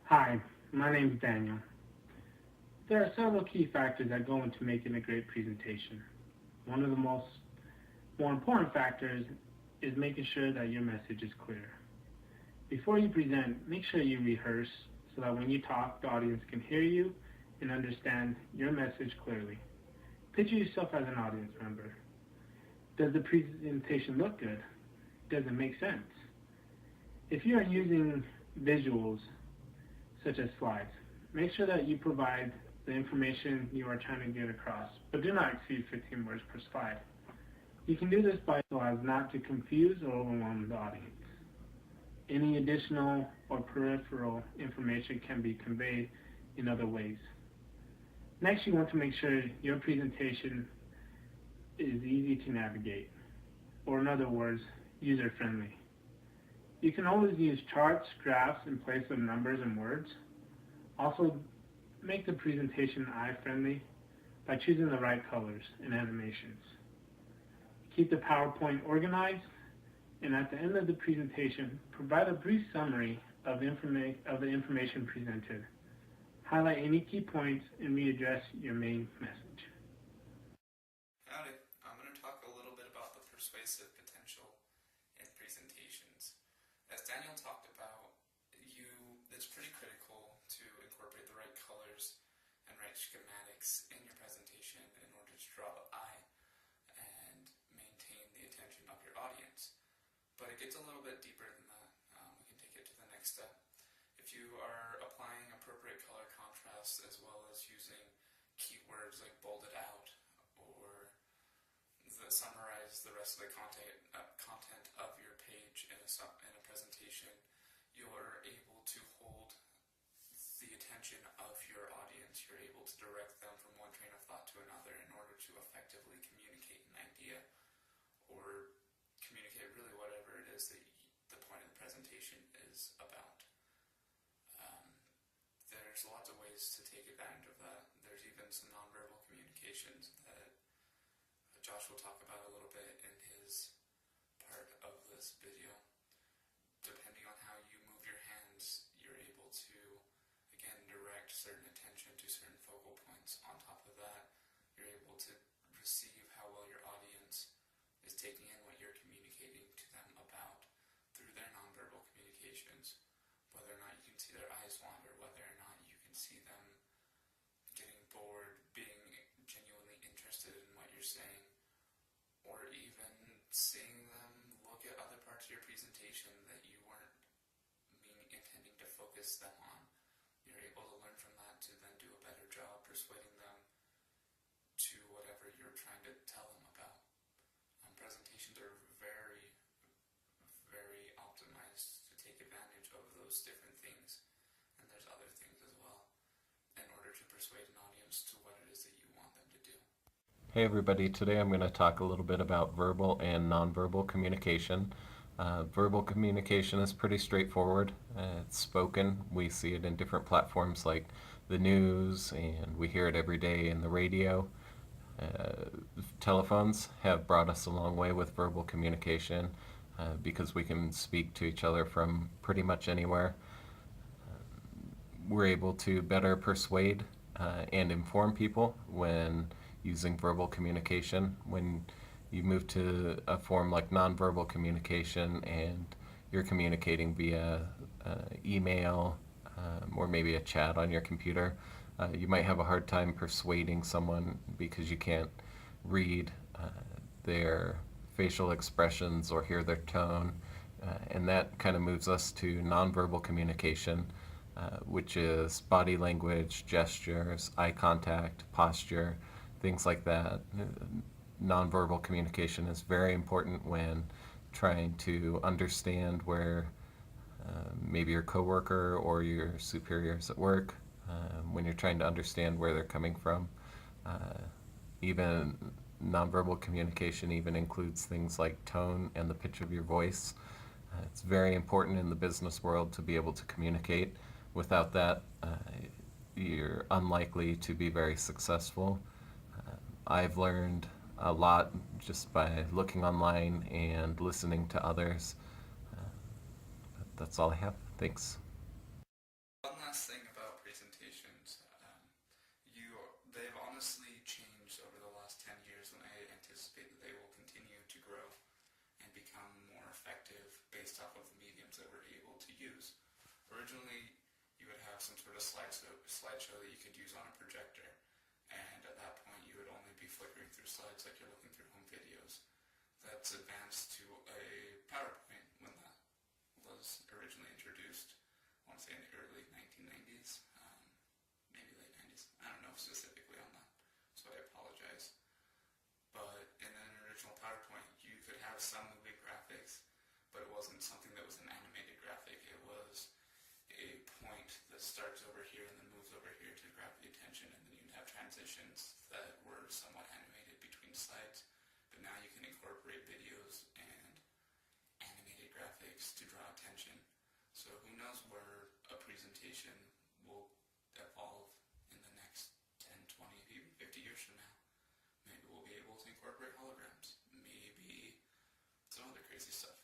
Hi, my name is Daniel. There are several key factors that go into making a great presentation. One of the more important factors is making sure that your message is clear. Before you present, make sure you rehearse so that when you talk, the audience can hear you and understand your message clearly. Picture yourself as an audience member. Does the presentation look good? Does it make sense? If you are using visuals such as slides, make sure that you provide the information you are trying to get across, but do not exceed 15 words per slide. You can do this by so as not to confuse or overwhelm the audience. Any additional or peripheral information can be conveyed in other ways. Next, you want to make sure your presentation is easy to navigate, or in other words, user-friendly. You can always use charts, graphs in place of numbers and words. Also, make the presentation eye-friendly by choosing the right colors and animations. Keep the PowerPoint organized, and at the end of the presentation, provide a brief summary of the information presented. Highlight any key points and readdress your main message. Howdy, I'm going to talk a little bit about the persuasive potential in presentations. As Daniel talked about, it's pretty critical to incorporate the right colors and right schematics in your presentation in order to draw the eye and maintain the attention of your audience. But it gets a little bit deeper than that. We can take it to the next step. If you are applying appropriate color contrast as well as using keywords like bolded out or summarize the rest of the content of your page in a presentation, you are able to hold the attention of your audience. You're able to direct them from one train of thought to another in order to effectively communicate an idea or communicate really whatever it is that the point of the presentation is about. There's lots of ways to take advantage of that. There's even some nonverbal communications that Josh will talk about a little bit in his part of this video. Depending on how you move your hands, you're able to, again, direct certain attention to certain focal points. On top of that, you're able to receive how well your audience is taking in what you're communicating to them about through their nonverbal communications. Whether or not you can see their eyes wander, whether or not you can see them getting bored, being genuinely interested in what you're saying, or even seeing them look at other parts of your presentation that you weren't intending to focus them on. You're able to learn from that to then do a better job persuading them to whatever you're trying to tell them about. Presentations are very, very optimized to take advantage of those different things, and there's other things as well, in order to persuade an audience to what it is that you want them to do. Hey everybody, today I'm going to talk a little bit about verbal and nonverbal communication. Verbal communication is pretty straightforward. It's spoken. We see it in different platforms like the news, and we hear it every day in the radio. Telephones have brought us a long way with verbal communication because we can speak to each other from pretty much anywhere. We're able to better persuade and inform people when using verbal communication. When you move to a form like nonverbal communication and you're communicating via email or maybe a chat on your computer, you might have a hard time persuading someone because you can't read their facial expressions or hear their tone, and that kind of moves us to nonverbal communication, which is body language, gestures, eye contact, posture, things like that. Nonverbal communication is very important when trying to understand where maybe your coworker or your superiors at work, when you're trying to understand where they're coming from. Even nonverbal communication even includes things like tone and the pitch of your voice. It's very important in the business world to be able to communicate. Without that, you're unlikely to be very successful. I've learned a lot just by looking online and listening to others. That's all I have. Thanks. One last slideshow that you could use on a projector. And at that point, you would only be flickering through slides like you're looking through home videos. That's advanced to a PowerPoint when that was originally introduced. I want to say in the early 1990s, maybe late 90s. I don't know specifically on that, so I apologize. But in an original PowerPoint, you could have some moving graphics, but it wasn't something that was an animated graphic. It was a point that starts over here and then moves over here to grab the attention, and then you'd have transitions that were somewhat animated between slides. But now you can incorporate videos and animated graphics to draw attention. So who knows where a presentation will evolve in the next 10, 20, even 50 years from now. Maybe we'll be able to incorporate holograms. Maybe some other crazy stuff.